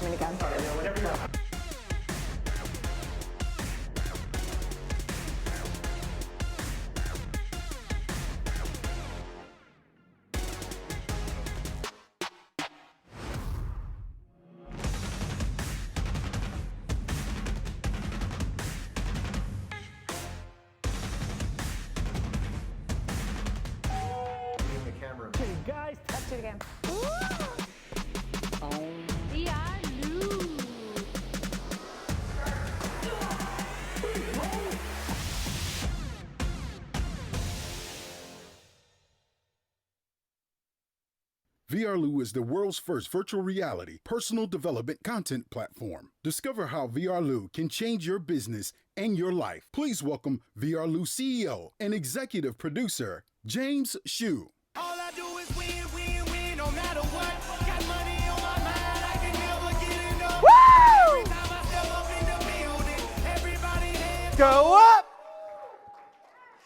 Minigun. Guys, touch it again. VRLU. VRLU is the world's first virtual reality personal development content platform. Discover how VRLU can change your business and your life. Please welcome VRLU CEO and executive producer, James Hsu. All I do is win, win, win, no matter what. Got money on my mind, I can never get enough. Woo! Every time I step up in the building, everybody hands Go up!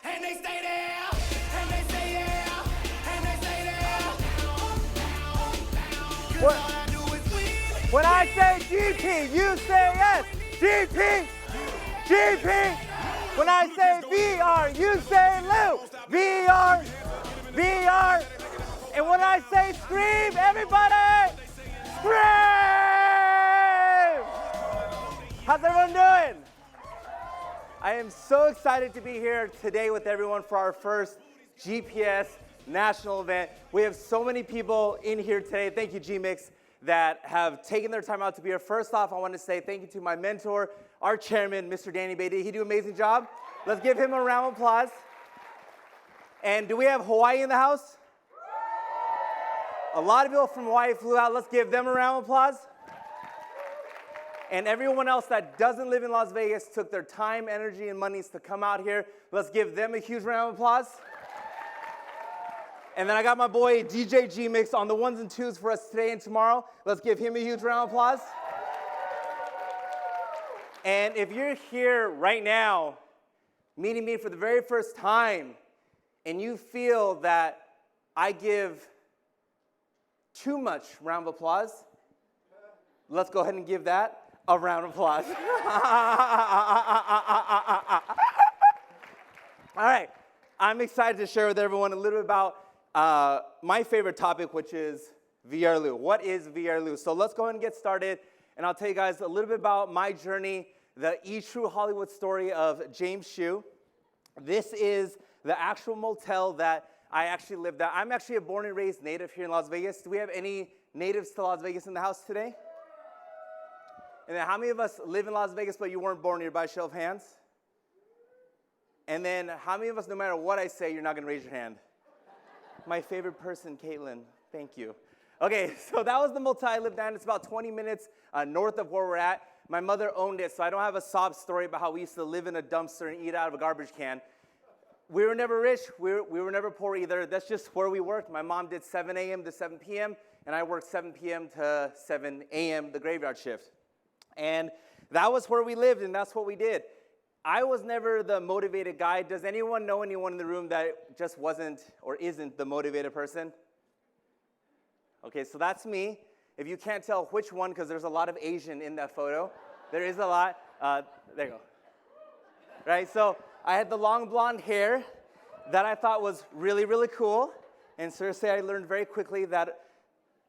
and they stay there, and they say yeah, and they say there. 'Cause What? all I do is win. When I say GP, you say yes. GP, GP. When I say VR, you say Lou. VR, VR. And when I say scream, everybody scream. How's everyone doing? I am so excited to be here today with everyone for our first GPS national event. We have so many people in here today. Thank you, G-Mix, that have taken their time out to be here. First off, I want to say thank you to my mentor, our chairman, Mr. Danny Bay. Did he do an amazing job? Let's give him a round of applause. And do we have Hawaii in the house? A lot of people from Hawaii flew out. Let's give them a round of applause. And everyone else that doesn't live in Las Vegas took their time, energy, and monies to come out here. Let's give them a huge round of applause. And then I got my boy DJ G-Mix on the ones and twos for us today and tomorrow. Let's give him a huge round of applause. And if you're here right now, meeting me for the very first time, and you feel that I give too much round of applause, let's go ahead and give that a round of applause. All right, I'm excited to share with everyone a little bit about my favorite topic, which is VRLU. What is VRLU? So let's go ahead and get started, and I'll tell you guys a little bit about my journey, the true Hollywood story of James Hsu. This is the actual motel that I actually lived at. I'm actually a born and raised native here in Las Vegas. Do we have any natives to Las Vegas in the house today? And then how many of us live in Las Vegas but you weren't born here by show of hands? And then how many of us, no matter what I say, you're not going to raise your hand? My favorite person, Caitlin. Thank you. Okay, so that was the motel I lived at. It's about 20 minutes north of where we're at. My mother owned it, so I don't have a sob story about how we used to live in a dumpster and eat out of a garbage can. We were never rich. We were never poor either. That's just where we worked. My mom did 7 a.m. to 7 p.m., and I worked 7 p.m. to 7 a.m., the graveyard shift. And that was where we lived, and that's what we did. I was never the motivated guy. Does anyone know anyone in the room that just wasn't or isn't the motivated person? Okay, so that's me. If you can't tell which one, because there's a lot of Asian in that photo. There is a lot. There you go. Right, so I had the long blonde hair that I thought was really, really cool. And seriously, I learned very quickly that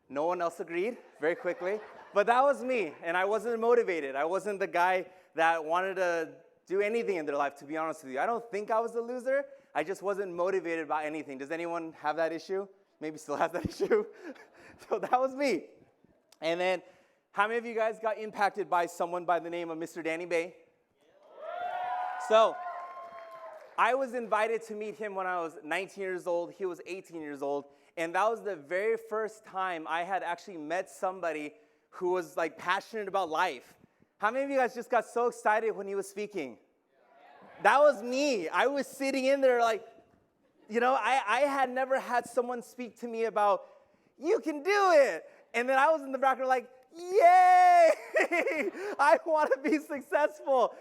no one else agreed very quickly. But that was me, and I wasn't motivated. I wasn't the guy that wanted to do anything in their life, to be honest with you. I don't think I was a loser. I just wasn't motivated by anything. Does anyone have that issue? Maybe still have that issue? So that was me. And then, how many of you guys got impacted by someone by the name of Mr. Danny Bay? So, I was invited to meet him when I was 19 years old. He was 18 years old. And that was the very first time I had actually met somebody who was like passionate about life. How many of you guys just got so excited when he was speaking? That was me. I was sitting in there like, you know, I had never had someone speak to me about, you can do it. And then I was in the background like, yay! I want to be successful.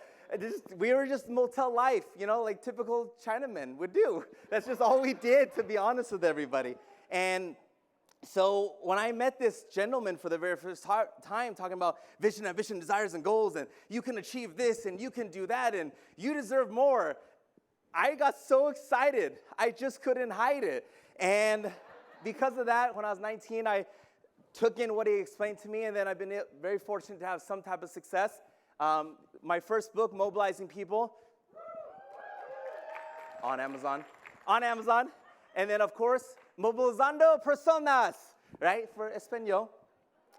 We were just motel life, you know, like typical Chinamen would do. That's just all we did, to be honest with everybody. And So when I met this gentleman for the very first time talking about vision, ambition, desires, and goals, and you can achieve this, and you can do that, and you deserve more, I got so excited. I just couldn't hide it. And because of that, when I was 19, I took in what he explained to me, and then I've been very fortunate to have some type of success. My first book, Mobilizing People, on Amazon. And then, of course, Mobilizando Personas, right, for Espanol.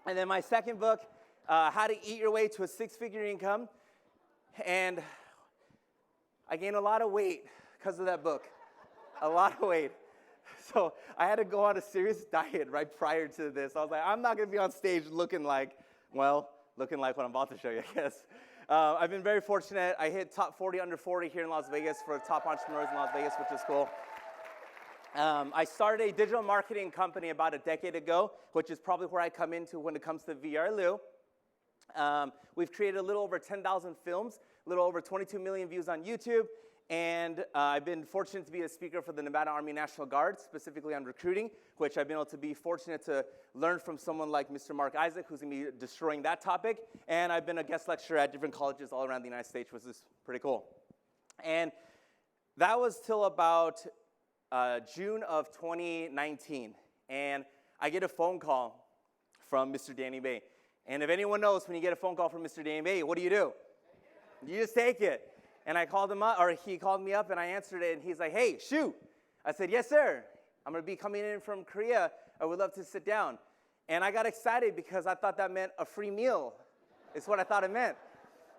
And then my second book, How to Eat Your Way to a Six-Figure Income. And I gained a lot of weight because of that book, a lot of weight. So I had to go on a serious diet right prior to this. I was like, I'm not going to be on stage looking like what I'm about to show you, I guess. I've been very fortunate. I hit top 40 under 40 here in Las Vegas for top entrepreneurs in Las Vegas, which is cool. I started a digital marketing company about a decade ago, which is probably where I come into when it comes to VRLU. We've created a little over 10,000 films, a little over 22 million views on YouTube, and I've been fortunate to be a speaker for the Nevada Army National Guard, specifically on recruiting, which I've been able to be fortunate to learn from someone like Mr. Mark Isaac, who's going to be destroying that topic, and I've been a guest lecturer at different colleges all around the United States, which is pretty cool. And that was till about June of 2019, and I get a phone call from Mr. Danny Bay. And if anyone knows, when you get a phone call from Mr. Danny Bay, what do? You just take it. And I called him up, or he called me up, and I answered it, and he's like, hey, shoot. I said, yes, sir. I'm going to be coming in from Korea. I would love to sit down. And I got excited because I thought that meant a free meal. It's what I thought it meant.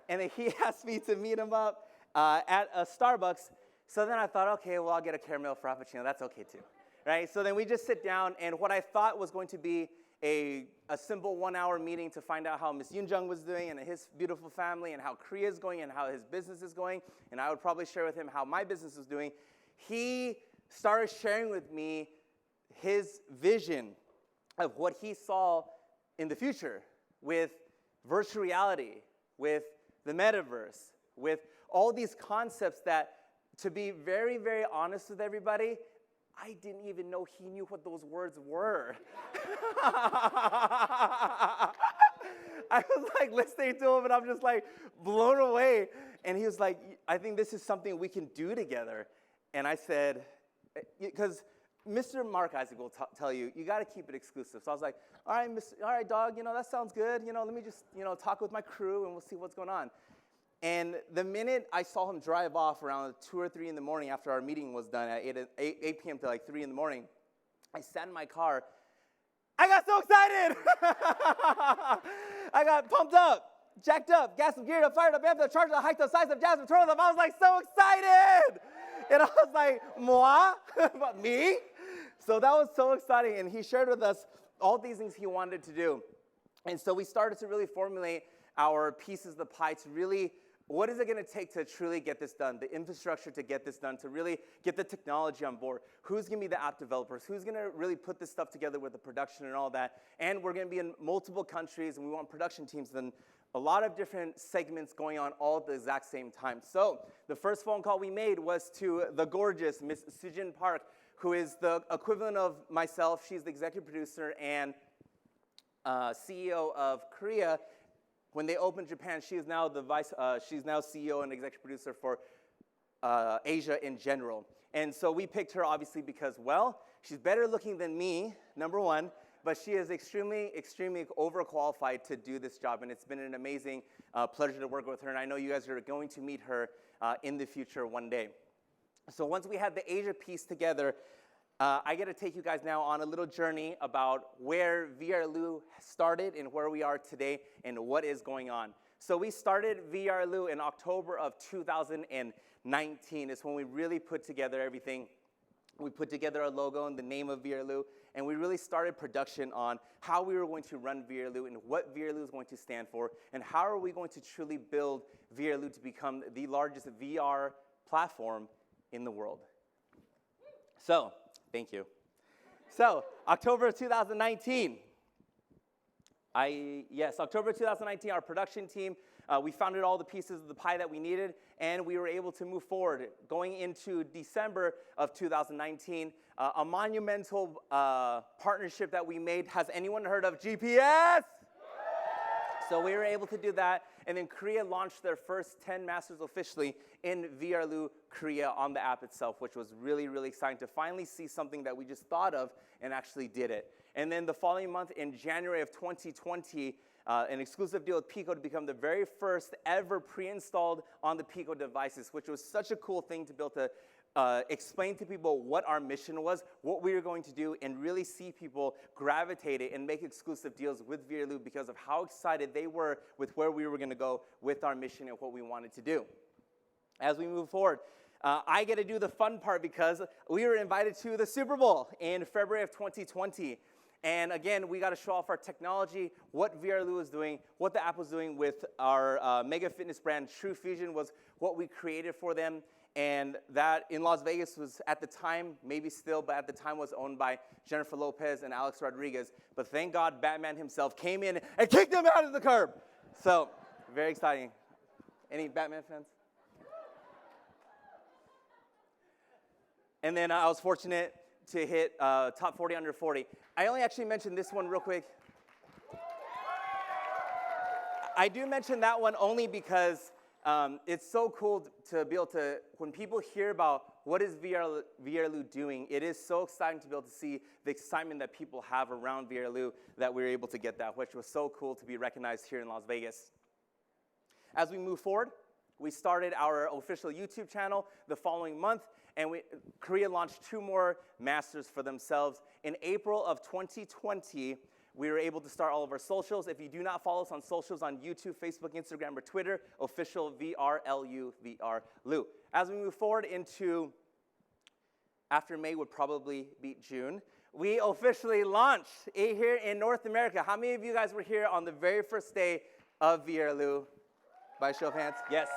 And then he asked me to meet him up at a Starbucks. So then I thought, okay, well, I'll get a caramel frappuccino. That's okay, too, right? So then we just sit down, and what I thought was going to be a simple 1-hour meeting to find out how Ms. Yoonjung was doing and his beautiful family and how Korea is going and how his business is going, and I would probably share with him how my business is doing. He started sharing with me his vision of what he saw in the future with virtual reality, with the metaverse, with all these concepts that, to be very, very honest with everybody, I didn't even know he knew what those words were. I was like listening to him, and I'm just like blown away. And he was like, I think this is something we can do together. And I said, because Mr. Mark Isaac will tell you, you got to keep it exclusive. So I was like, all right, dog, that sounds good. Let me just, talk with my crew, and we'll see what's going on. And the minute I saw him drive off around 2 or 3 in the morning after our meeting was done at 8 p.m. to like 3 in the morning, I sat in my car. I got so excited. I got pumped up, jacked up, gassed up, geared up, fired up, amped up, charged up, hiked up, sized up, jazzed up, twirled up. I was like so excited. And I was like, moi? But me? So that was so exciting. And he shared with us all these things he wanted to do. And so we started to really formulate our pieces of the pie to really, what is it going to take to truly get this done? The infrastructure to get this done, to really get the technology on board. Who's going to be the app developers? Who's going to really put this stuff together with the production and all that? And we're going to be in multiple countries, and we want production teams and a lot of different segments going on all at the exact same time. So the first phone call we made was to the gorgeous Miss Sujin Park, who is the equivalent of myself. She's the executive producer and CEO of Korea. When they opened Japan, she is now she's now CEO and executive producer for Asia in general. And so we picked her obviously because, well, she's better looking than me, number one, but she is extremely, extremely overqualified to do this job, and it's been an amazing pleasure to work with her, and I know you guys are going to meet her in the future one day. So once we had the Asia piece together, I get to take you guys now on a little journey about where VRLU started and where we are today and what is going on. So we started VRLU in October of 2019. It's when we really put together everything. We put together a logo and the name of VRLU, and we really started production on how we were going to run VRLU and what VRLU is going to stand for, and how are we going to truly build VRLU to become the largest VR platform in the world. So, thank you. So, October of 2019, Yes, October 2019, our production team, we founded all the pieces of the pie that we needed, and we were able to move forward. Going into December of 2019, a monumental partnership that we made. Has anyone heard of GPS? So we were able to do that, and then Korea launched their first 10 masters officially in VRLU Korea on the app itself, which was really, really exciting to finally see something that we just thought of and actually did it. And then the following month, in January of 2020, an exclusive deal with Pico to become the very first ever pre-installed on the Pico devices, which was such a cool thing to be able to explain to people what our mission was, what we were going to do, and really see people gravitate it and make exclusive deals with VRLU because of how excited they were with where we were going to go with our mission and what we wanted to do. As we move forward, I get to do the fun part because we were invited to the Super Bowl in February of 2020. And again, we got to show off our technology, what VRLU was doing, what the app was doing with our mega fitness brand. True Fusion was what we created for them. And that in Las Vegas was at the time, maybe still, but at the time was owned by Jennifer Lopez and Alex Rodriguez. But thank God Batman himself came in and kicked them out of the curb. So very exciting. Any Batman fans? And then I was fortunate to hit top 40 under 40. I only actually mentioned this one real quick. I do mention that one only because it's so cool to be able to, when people hear about what is VRLU doing, it is so exciting to be able to see the excitement that people have around VRLU that we were able to get that, which was so cool to be recognized here in Las Vegas. As we move forward, we started our official YouTube channel the following month, and Korea launched 2 more masters for themselves. In April of 2020, we were able to start all of our socials. If you do not follow us on socials on YouTube, Facebook, Instagram, or Twitter, official VRLU. As we move forward into, after May would probably be June, we officially launched here in North America. How many of you guys were here on the very first day of VRLU? By show of hands, yes.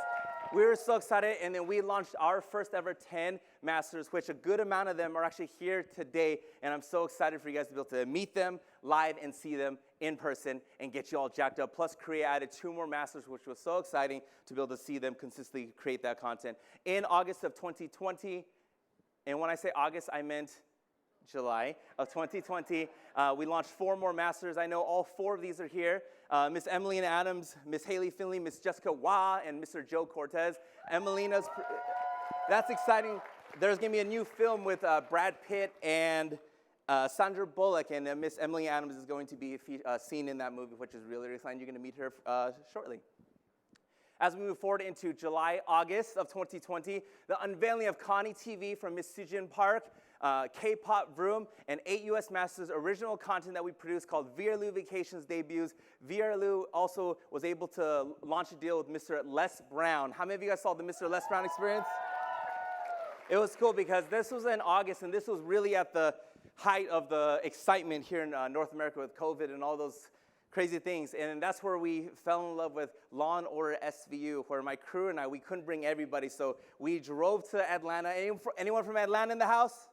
We were so excited, and then we launched our first ever 10 masters, which a good amount of them are actually here today, and I'm so excited for you guys to be able to meet them live and see them in person and get you all jacked up. Plus, Korea added 2 more masters, which was so exciting to be able to see them consistently create that content. In August of 2020, and when I say August, I meant July of 2020, we launched 4 more masters. I know all 4 of these are here. Miss Emmeline Adams, Miss Haley Finley, Miss Jessica Wah, and Mr. Joe Cortez. Emmelina's, that's exciting. There's going to be a new film with Brad Pitt and Sandra Bullock, and Miss Emmeline Adams is going to be seen in that movie, which is really, really exciting. You're going to meet her shortly. As we move forward into July, August of 2020, the unveiling of Connie TV from Miss Sujin Park, K-Pop Vroom, and 8 U.S. Masters original content that we produced called VRLU Vacations Debuts. VRLU also was able to launch a deal with Mr. Les Brown. How many of you guys saw the Mr. Les Brown experience? It was cool because this was in August, and this was really at the height of the excitement here in North America with COVID and all those crazy things. And that's where we fell in love with Law & Order SVU, where my crew and I, we couldn't bring everybody, so we drove to Atlanta. Anyone from Atlanta in the house?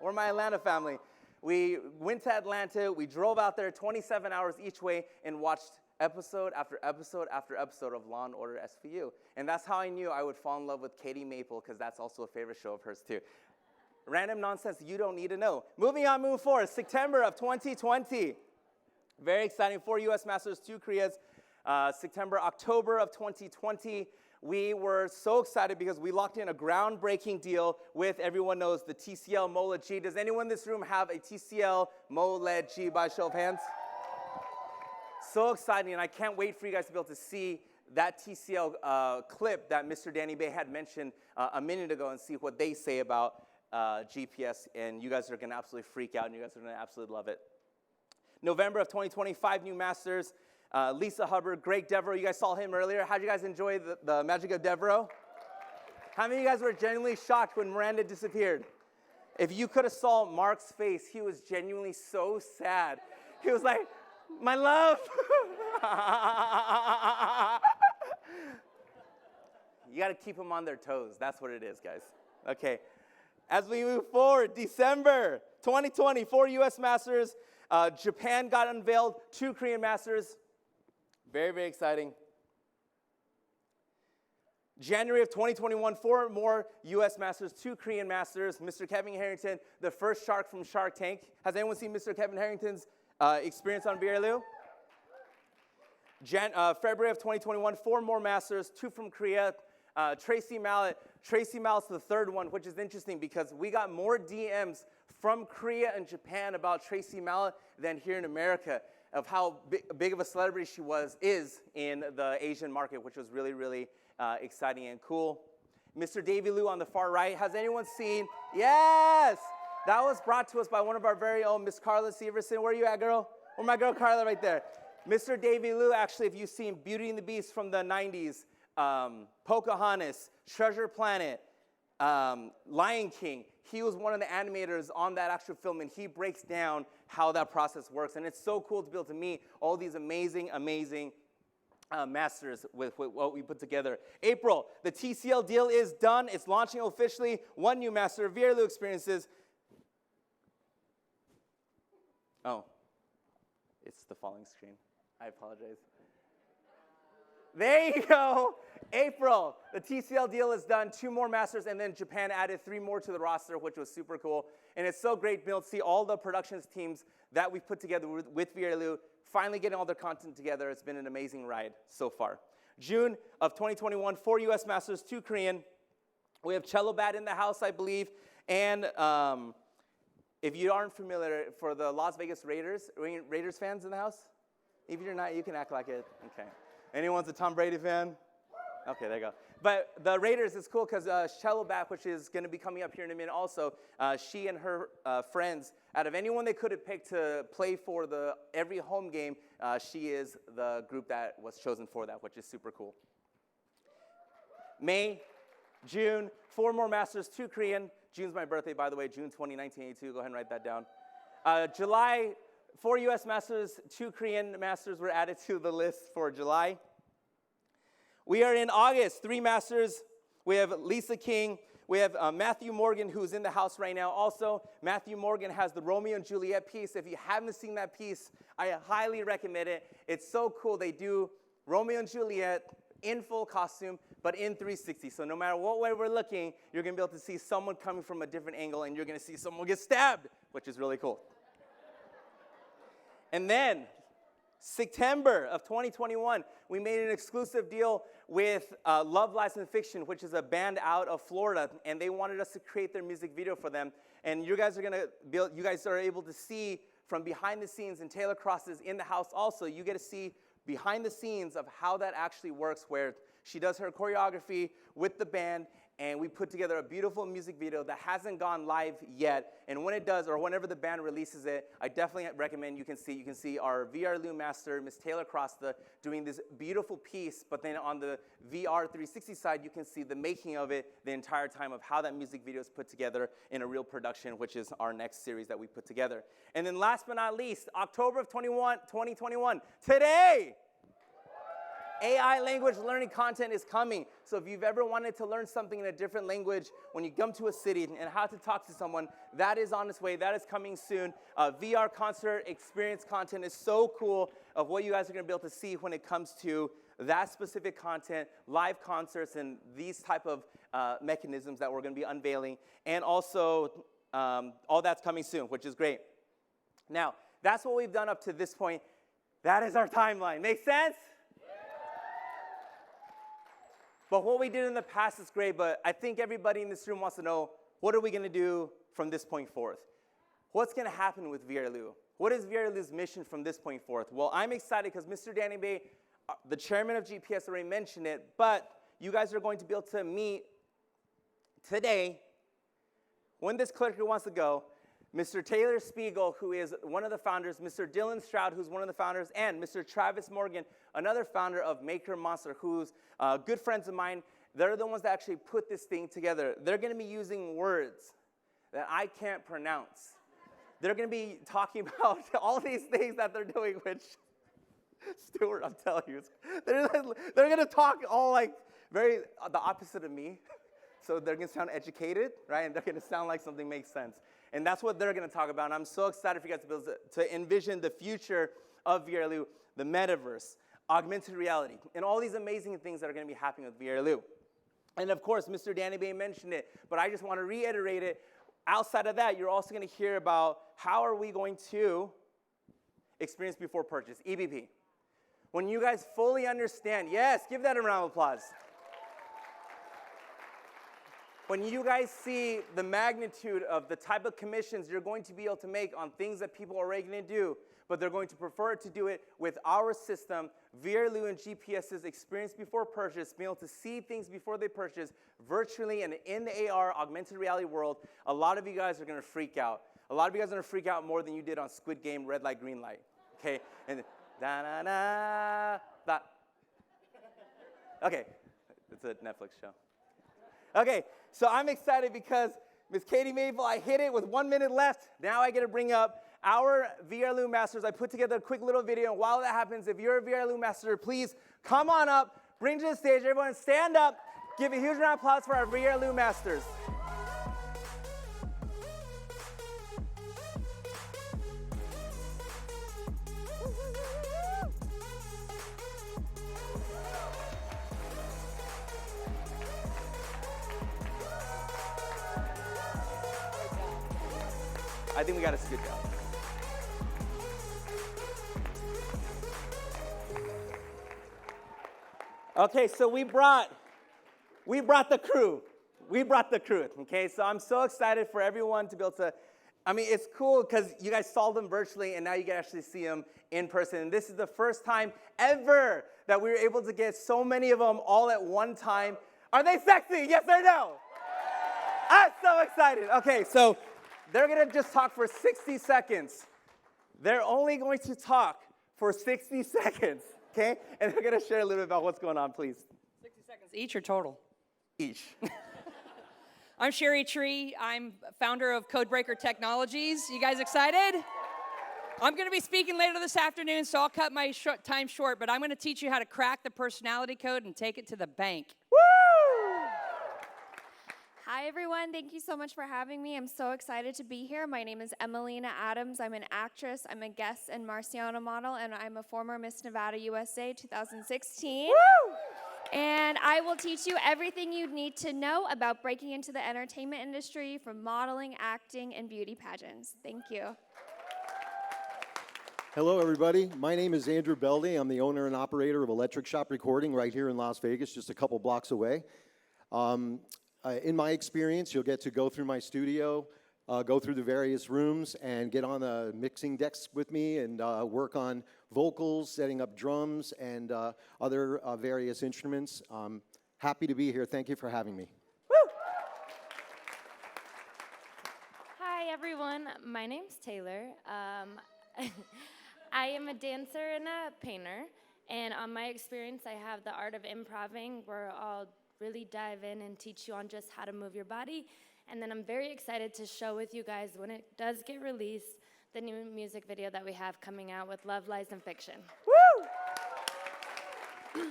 Or my Atlanta family. We went to Atlanta, we drove out there 27 hours each way and watched episode after episode after episode of Law & Order SVU. And that's how I knew I would fall in love with Katie Maple, because that's also a favorite show of hers too. Random nonsense you don't need to know. Moving on, move forward, September of 2020. Very exciting, 4 U.S. Masters, 2 Koreas. September, October of 2020. We were so excited because we locked in a groundbreaking deal with, everyone knows, the TCL MOLED G. Does anyone in this room have a TCL MOLED G by show of hands? So exciting, and I can't wait for you guys to be able to see that TCL clip that Mr. Danny Bay had mentioned a minute ago and see what they say about GPS, and you guys are going to absolutely freak out, and you guys are going to absolutely love it. November of 2025, new masters. Lisa Hubbard, Greg Devereaux, you guys saw him earlier. How did you guys enjoy the magic of Devereaux? How many of you guys were genuinely shocked when Miranda disappeared? If you could have saw Mark's face, he was genuinely so sad. He was like, my love. You got to keep them on their toes. That's what it is, guys. Okay. As we move forward, December 2020, 4 U.S. Masters. Japan got unveiled, 2 Korean Masters. Very, very exciting. January of 2021, 4 more U.S. Masters, 2 Korean Masters. Mr. Kevin Harrington, the first shark from Shark Tank. Has anyone seen Mr. Kevin Harrington's experience on VRLU? February of 2021, 4 more Masters, 2 from Korea. Tracy Mallett's the third one, which is interesting because we got more DMs from Korea and Japan about Tracy Mallett than here in America, of how big of a celebrity she is in the Asian market, which was really, really exciting and cool. Mr. Davey Liu on the far right. Has anyone seen? Yes! That was brought to us by one of our very own, Miss Carla Severson. Where are you at, girl? Where's my girl Carla right there? Mr. Davey Liu, actually, if you've seen Beauty and the Beast from the 90s, Pocahontas, Treasure Planet, Lion King, he was one of the animators on that actual film, and he breaks down how that process works. And it's so cool to be able to meet all these amazing, amazing masters with what we put together. April, the TCL deal is done. It's launching officially. 1 new master, VRLU Experiences. Oh, it's the falling screen. I apologize. There you go. April, the TCL deal is done. 2 more masters, and then Japan added 3 more to the roster, which was super cool. And it's so great to be able to see all the productions teams that we've put together with VRLU finally getting all their content together. It's been an amazing ride so far. June of 2021, 4 U.S. Masters, 2 Korean. We have Cello Bat in the house, I believe. And if you aren't familiar, for the Las Vegas Raiders, are any Raiders fans in the house? If you're not, you can act like it. Okay. Anyone's a Tom Brady fan? Okay, there you go. But the Raiders is cool because Cello Bat, which is going to be coming up here in a minute also, she and her friends, out of anyone they could have picked to play for every home game, she is the group that was chosen for that, which is super cool. May, June, 4 more Masters, 2 Korean. June's my birthday, by the way, June 20, 1982. Go ahead and write that down. July, 4 U.S. Masters, 2 Korean Masters were added to the list for July. We are in August, 3 Masters. We have Lisa King. We have Matthew Morgan, who's in the house right now. Also, Matthew Morgan has the Romeo and Juliet piece. If you haven't seen that piece, I highly recommend it. It's so cool. They do Romeo and Juliet in full costume, but in 360. So no matter what way we're looking, you're going to be able to see someone coming from a different angle, and you're going to see someone get stabbed, which is really cool. And then, September of 2021, we made an exclusive deal with Love, Lies, and Fiction, which is a band out of Florida, and they wanted us to create their music video for them. And you guys are able to see from behind the scenes, and Taylor Cross is in the house also. You get to see behind the scenes of how that actually works, where she does her choreography with the band, and we put together a beautiful music video that hasn't gone live yet. And when it does, or whenever the band releases it, I definitely recommend you can see our VRLU master, Miss Taylor Cross, doing this beautiful piece. But then on the VR 360 side, you can see the making of it the entire time of how that music video is put together in a real production, which is our next series that we put together. And then last but not least, October of 2021, today, AI language learning content is coming. So if you've ever wanted to learn something in a different language when you come to a city and how to talk to someone, that is on its way. That is coming soon. VR concert experience content is so cool of what you guys are going to be able to see when it comes to that specific content, live concerts, and these type of mechanisms that we're going to be unveiling. And also, all that's coming soon, which is great. Now, that's what we've done up to this point. That is our timeline. Make sense? But what we did in the past is great, but I think everybody in this room wants to know, what are we going to do from this point forth? What's going to happen with VRLU? What is VRLU's mission from this point forth? Well, I'm excited because Mr. Danny Bay, the chairman of GPS, already mentioned it, but you guys are going to be able to meet today, when this clicker wants to go, Mr. Taylor Spiegel, who is one of the founders, Mr. Dylan Stroud, who's one of the founders, and Mr. Travis Morgan, another founder of Maker Monster, who's good friends of mine. They're the ones that actually put this thing together. They're going to be using words that I can't pronounce. They're going to be talking about all these things that they're doing, which, Stuart, I'm telling you, they're going to talk all like the opposite of me. So they're going to sound educated, right? And they're going to sound like something makes sense. And that's what they're going to talk about. And I'm so excited for you guys to be able to envision the future of VRLU, the metaverse, augmented reality, and all these amazing things that are going to be happening with VRLU. And of course, Mr. Danny Bay mentioned it, but I just want to reiterate it. Outside of that, you're also going to hear about how are we going to experience before purchase, EBP. When you guys fully understand, yes, give that a round of applause. When you guys see the magnitude of the type of commissions you're going to be able to make on things that people are already going to do, but they're going to prefer to do it with our system, VRLU and GPS's experience before purchase, being able to see things before they purchase virtually and in the AR, augmented reality world, a lot of you guys are going to freak out. A lot of you guys are going to freak out more than you did on Squid Game, red light, green light. Okay? And da-na-na-da. Okay. It's a Netflix show. Okay, so I'm excited because Miss Katie Maple, I hit it with 1 minute left. Now I get to bring up our VRLU Masters. I put together a quick little video, and while that happens, if you're a VRLU Master, please come on up, bring to the stage, everyone stand up, give a huge round of applause for our VRLU Masters. I think we got to scoot down. Okay, so we brought the crew. We brought the crew, okay? So I'm so excited for everyone to be able to, I mean, it's cool because you guys saw them virtually and now you can actually see them in person. And this is the first time ever that we were able to get so many of them all at one time. Are they sexy? Yes or no? I'm so excited. Okay, so they're going to just talk for 60 seconds. They're only going to talk for 60 seconds, okay? And they're going to share a little bit about what's going on, please. 60 seconds each or total? Each. I'm Sherry Tree. I'm founder of Codebreaker Technologies. You guys excited? I'm going to be speaking later this afternoon, so I'll cut my time short, but I'm going to teach you how to crack the personality code and take it to the bank. Woo! Hi, everyone. Thank you so much for having me. I'm so excited to be here. My name is Emelina Adams. I'm an actress. I'm a guest and Marciano model, and I'm a former Miss Nevada USA 2016. Woo! And I will teach you everything you need to know about breaking into the entertainment industry, from modeling, acting, and beauty pageants. Thank you. Hello, everybody. My name is Andrew Beldy. I'm the owner and operator of Electric Shop Recording right here in Las Vegas, just a couple blocks away. In my experience, you'll get to go through my studio, go through the various rooms, and get on the mixing decks with me and work on vocals, setting up drums, and other various instruments. Happy to be here. Thank you for having me. Woo! Hi, everyone. My name's Taylor. I am a dancer and a painter, and on my experience, I have the art of improving, where I'll really dive in and teach you on just how to move your body. And then I'm very excited to show with you guys, when it does get released, the new music video that we have coming out with Love, Lies, and Fiction. Woo!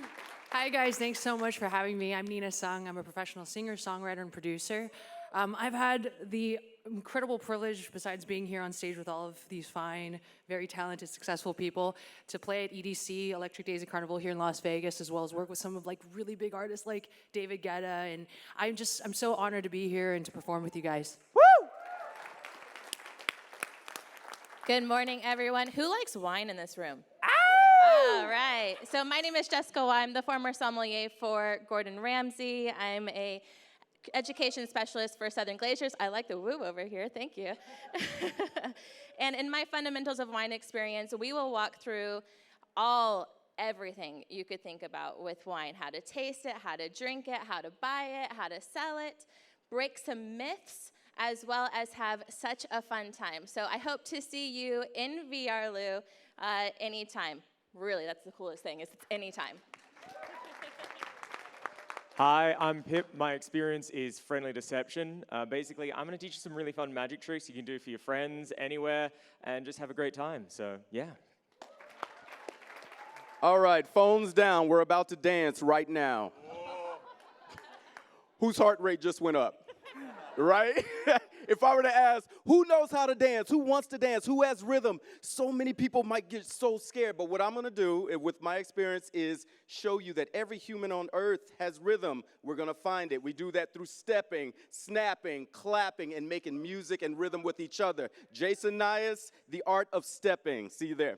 Hi guys, thanks so much for having me. I'm Nina Sung. I'm a professional singer, songwriter, and producer. I've had the incredible privilege, besides being here on stage with all of these fine, very talented, successful people, to play at EDC, Electric Days of Carnival here in Las Vegas, as well as work with some of really big artists like David Guetta. And I'm so honored to be here and to perform with you guys. Woo! Good morning, everyone. Who likes wine in this room? All right. So my name is Jessica Wah. I'm the former sommelier for Gordon Ramsay. I'm a education specialist for Southern Glaciers. I like the woo over here. Thank you. And in my Fundamentals of Wine experience, we will walk through everything you could think about with wine: how to taste it, how to drink it, how to buy it, how to sell it, break some myths, as well as have such a fun time. So I hope to see you in VRLU anytime. Really, that's the coolest thing, is it's anytime. Hi, I'm Pip. My experience is friendly deception. Basically, I'm going to teach you some really fun magic tricks you can do for your friends anywhere and just have a great time. So, yeah. All right, phones down. We're about to dance right now. Whose heart rate just went up? Right? if I were to ask, who knows how to dance? Who wants to dance? Who has rhythm? So many people might get so scared. But what I'm going to do, with my experience, is show you that every human on earth has rhythm. We're going to find it. We do that through stepping, snapping, clapping, and making music and rhythm with each other. Jason Nias, The Art of Stepping. See you there.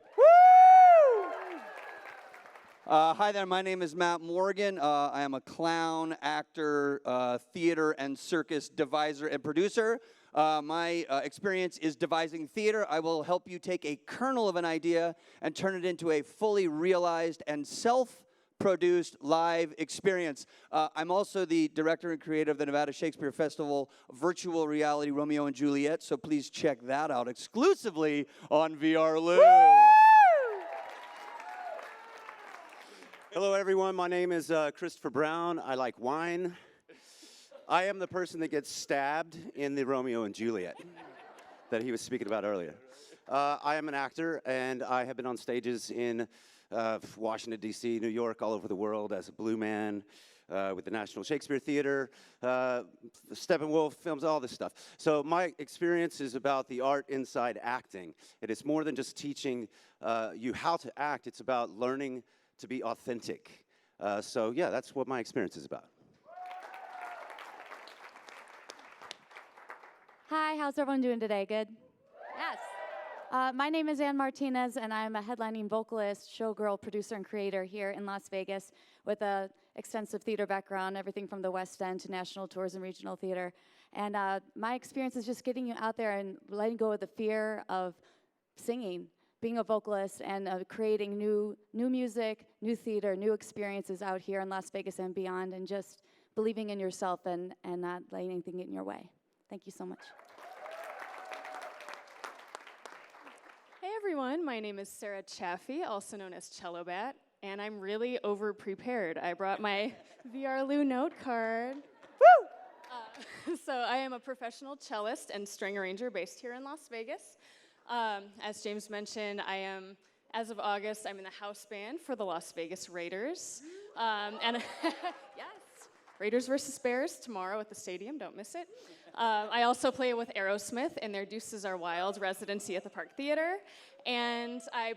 Hi there, my name is Matt Morgan. I am a clown, actor, theater, and circus deviser and producer. My experience is devising theater. I will help you take a kernel of an idea and turn it into a fully realized and self-produced live experience. I'm also the director and creator of the Nevada Shakespeare Festival virtual reality Romeo and Juliet, so please check that out exclusively on VRLU. Hello, everyone. My name is Christopher Brown. I like wine. I am the person that gets stabbed in the Romeo and Juliet that he was speaking about earlier. I am an actor, and I have been on stages in Washington, D.C., New York, all over the world as a blue man with the National Shakespeare Theater, Steppenwolf films, all this stuff. So my experience is about the art inside acting. It is more than just teaching you how to act. It's about learning to be authentic. So yeah, that's what my experience is about. Hi, how's everyone doing today? Good? Yes. My name is Ann Martinez, and I'm a headlining vocalist, showgirl, producer, and creator here in Las Vegas with a extensive theater background, everything from the West End to national tours and regional theater. And my experience is just getting you out there and letting go of the fear of singing, being a vocalist, and creating new music, new theater, new experiences out here in Las Vegas and beyond, and just believing in yourself and not letting anything get in your way. Thank you so much. Hey everyone, my name is Sarah Chaffee, also known as Cello Bat, and I'm really over-prepared. I brought my VRLU note card. Woo! So I am a professional cellist and string arranger based here in Las Vegas. As James mentioned, I am, as of August, I'm in the house band for the Las Vegas Raiders. And yes, Raiders versus Bears tomorrow at the stadium, don't miss it. I also play with Aerosmith in their Deuces Are Wild residency at the Park Theater. And I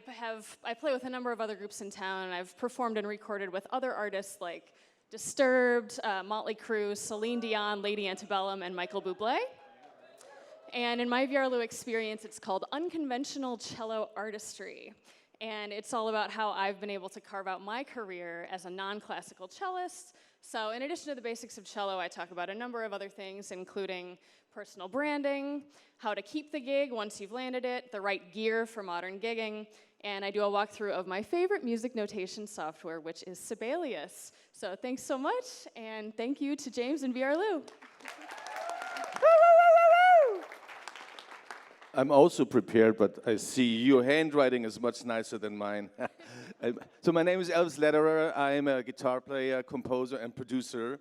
play with a number of other groups in town, and I've performed and recorded with other artists like Disturbed, Motley Crue, Celine Dion, Lady Antebellum, and Michael Bublé. And in my VRLU experience, it's called Unconventional Cello Artistry. And it's all about how I've been able to carve out my career as a non-classical cellist. So in addition to the basics of cello, I talk about a number of other things, including personal branding, how to keep the gig once you've landed it, the right gear for modern gigging, and I do a walkthrough of my favorite music notation software, which is Sibelius. So thanks so much, and thank you to James and VRLU. I'm also prepared, but I see your handwriting is much nicer than mine. So my name is Elvis Lederer. I'm a guitar player, composer, and producer.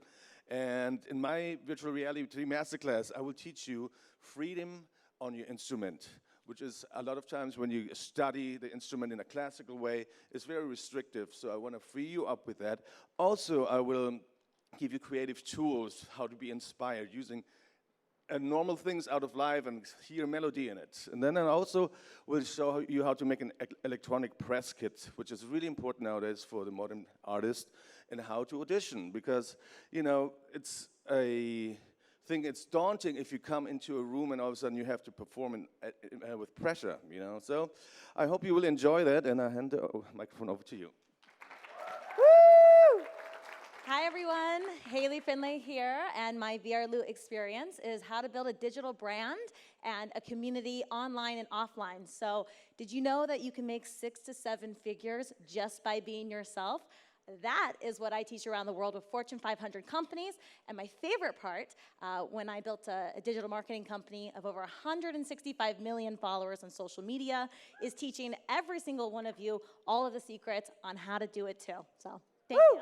And in my virtual reality masterclass, I will teach you freedom on your instrument, which is a lot of times when you study the instrument in a classical way, it's very restrictive. So I want to free you up with that. Also, I will give you creative tools, how to be inspired using normal things out of life and hear melody in it. And then I also will show you how to make an electronic press kit, which is really important nowadays for the modern artist, and how to audition, because, you know, it's a thing, it's daunting if you come into a room and all of a sudden you have to perform with pressure, you know. So I hope you will enjoy that, and I hand the microphone over to you. Hi everyone, Haley Finlay here, and my VRLU experience is how to build a digital brand and a community online and offline. So did you know that you can make 6 to 7 figures just by being yourself? That is what I teach around the world with Fortune 500 companies. And my favorite part, when I built a digital marketing company of over 165 million followers on social media, is teaching every single one of you all of the secrets on how to do it too. So thank you.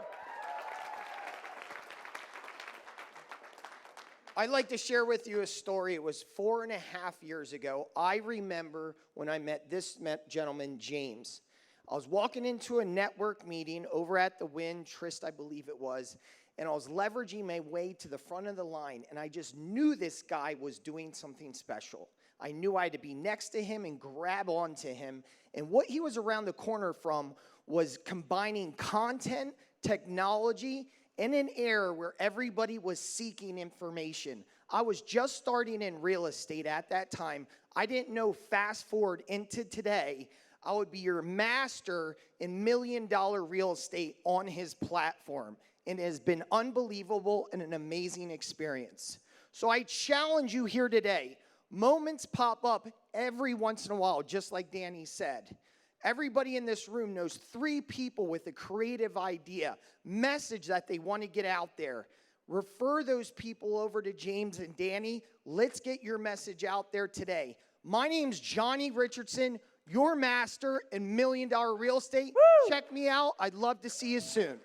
I'd like to share with you a story. It was 4.5 years ago. I remember when I met this gentleman, James. I was walking into a network meeting over at the Wynn, Trist, I believe it was, and I was leveraging my way to the front of the line, and I just knew this guy was doing something special. I knew I had to be next to him and grab onto him, and what he was around the corner from was combining content, technology, in an era where everybody was seeking information. I was just starting in real estate at that time. I didn't know fast forward into today, I would be your master in $1 million real estate on his platform. And it has been unbelievable and an amazing experience. So I challenge you here today. Moments pop up every once in a while, just like Danny said. Everybody in this room knows 3 people with a creative idea, message that they want to get out there. Refer those people over to James and Danny. Let's get your message out there today. My name's Johnny Richardson, your master in $1 million real estate. Woo! Check me out. I'd love to see you soon.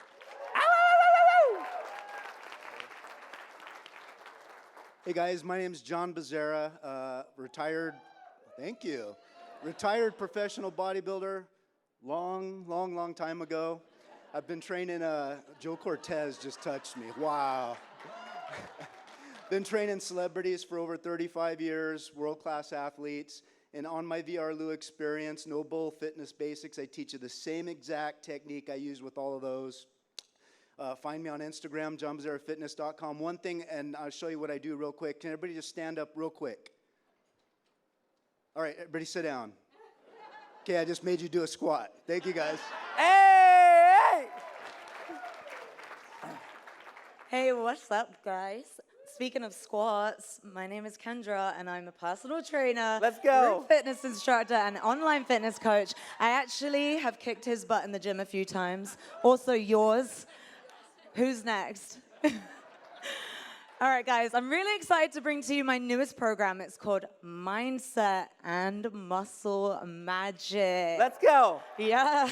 Hey guys, my name is John Becerra, retired, thank you, retired professional bodybuilder, long time ago. I've been training, Joe Cortez just touched me, wow. Been training celebrities for over 35 years, world-class athletes, and on my VRLU Experience, No Bull Fitness Basics, I teach you the same exact technique I use with all of those. Find me on Instagram, johnbecerrafitness.com. One thing, and I'll show you what I do real quick. Can everybody just stand up real quick? All right, everybody sit down. Okay, I just made you do a squat. Thank you, guys. Hey! Hey, what's up, guys? Speaking of squats, my name is Kendra, and I'm a personal trainer. Let's go. Group fitness instructor and online fitness coach. I actually have kicked his butt in the gym a few times. Also yours. Who's next? All right, guys, I'm really excited to bring to you my newest program. It's called Mindset and Muscle Magic. Let's go. Yeah.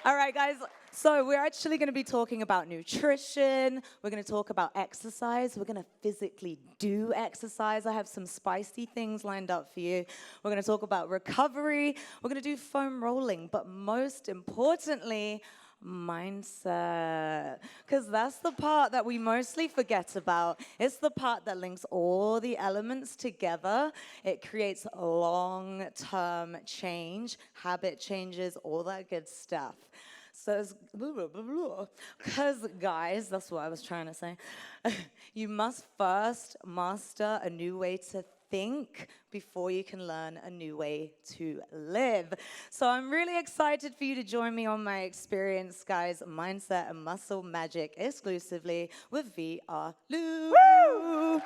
All right, guys. So we're actually going to be talking about nutrition. We're going to talk about exercise. We're going to physically do exercise. I have some spicy things lined up for you. We're going to talk about recovery. We're going to do foam rolling. But most importantly, mindset, because that's the part that we mostly forget about. It's the part that links all the elements together. It creates long-term change, habit changes, all that good stuff. So, because guys, that's what I was trying to say. You must first master a new way to think before you can learn a new way to live. So I'm really excited for you to join me on my experience, guys, Mindset and Muscle Magic, exclusively with VRLU. Woo!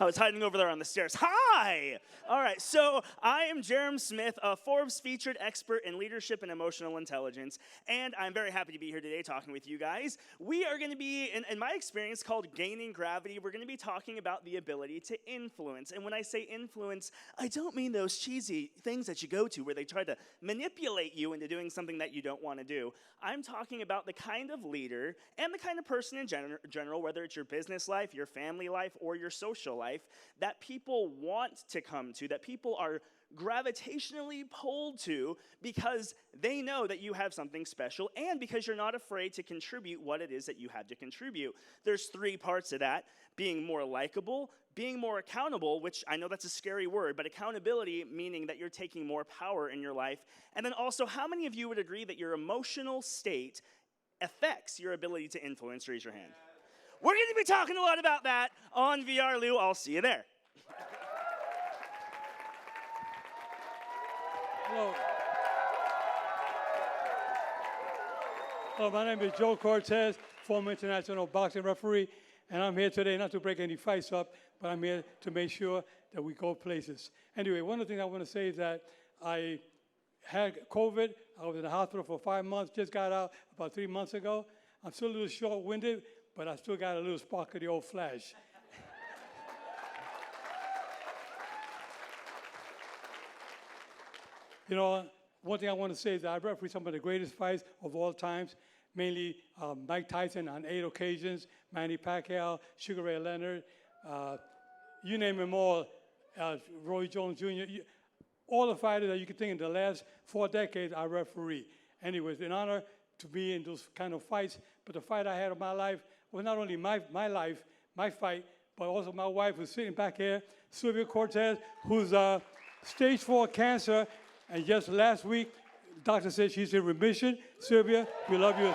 I was hiding over there on the stairs. Hi! All right, so I am Jerem Smith, a Forbes featured expert in leadership and emotional intelligence, and I'm very happy to be here today talking with you guys. We are going to be, in my experience called Gaining Gravity, we're going to be talking about the ability to influence. And when I say influence, I don't mean those cheesy things that you go to where they try to manipulate you into doing something that you don't want to do. I'm talking about the kind of leader and the kind of person in general, whether it's your business life, your family life, or your social life, that people want to come to, that people are gravitationally pulled to because they know that you have something special and because you're not afraid to contribute what it is that you have to contribute. There's 3 parts of that: being more likable, being more accountable, which I know that's a scary word, but accountability meaning that you're taking more power in your life. And then also, how many of you would agree that your emotional state affects your ability to influence? Raise your hand. We're going to be talking a lot about that on VRLU. I'll see you there. Hello. Hello, my name is Joe Cortez, former international boxing referee, and I'm here today not to break any fights up, but I'm here to make sure that we go places. Anyway, one of the things I want to say is that I had COVID. I was in the hospital for 5 months, just got out about 3 months ago. I'm still a little short-winded, but I still got a little spark of the old flash. You know, one thing I want to say is that I refereed some of the greatest fights of all times, mainly Mike Tyson on 8 occasions, Manny Pacquiao, Sugar Ray Leonard, you name them all, Roy Jones Jr. all the fighters that you could think in the last 4 decades I referee. Anyways, an honor to be in those kind of fights. But the fight I had of my life was not only my life, my fight, but also my wife who's sitting back here, Sylvia Cortez, who's stage 4 cancer. And just last week, the doctor said she's in remission. Sylvia, we love you.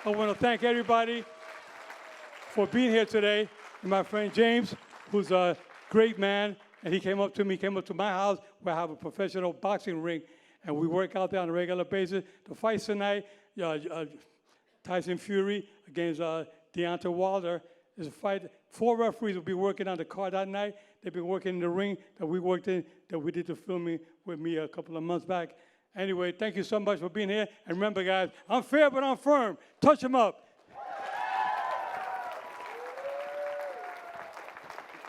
I want to thank everybody for being here today. And my friend James, who's a great man, and he came up to my house where I have a professional boxing ring, and we work out there on a regular basis. The fights tonight, Tyson Fury against Deontay Wilder, is a fight. 4 referees will be working on the card that night. They've been working in the ring that we worked in, that we did the filming with me a couple of months back. Anyway, thank you so much for being here. And remember, guys, I'm fair, but I'm firm. Touch them up.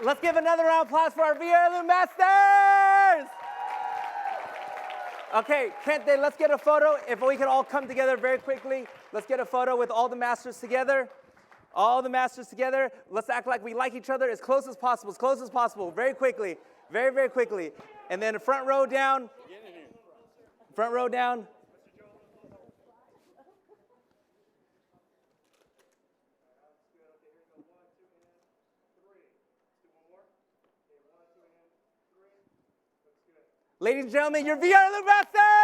Let's give another round of applause for our VRLU Masters! Okay, Kente, let's get a photo. If we can all come together very quickly, let's get a photo with all the Masters together. All the Masters together. Let's act like we like each other as close as possible, very quickly, very, very quickly. And then front row down. Front row down. Ladies and gentlemen, your VRLU Masters!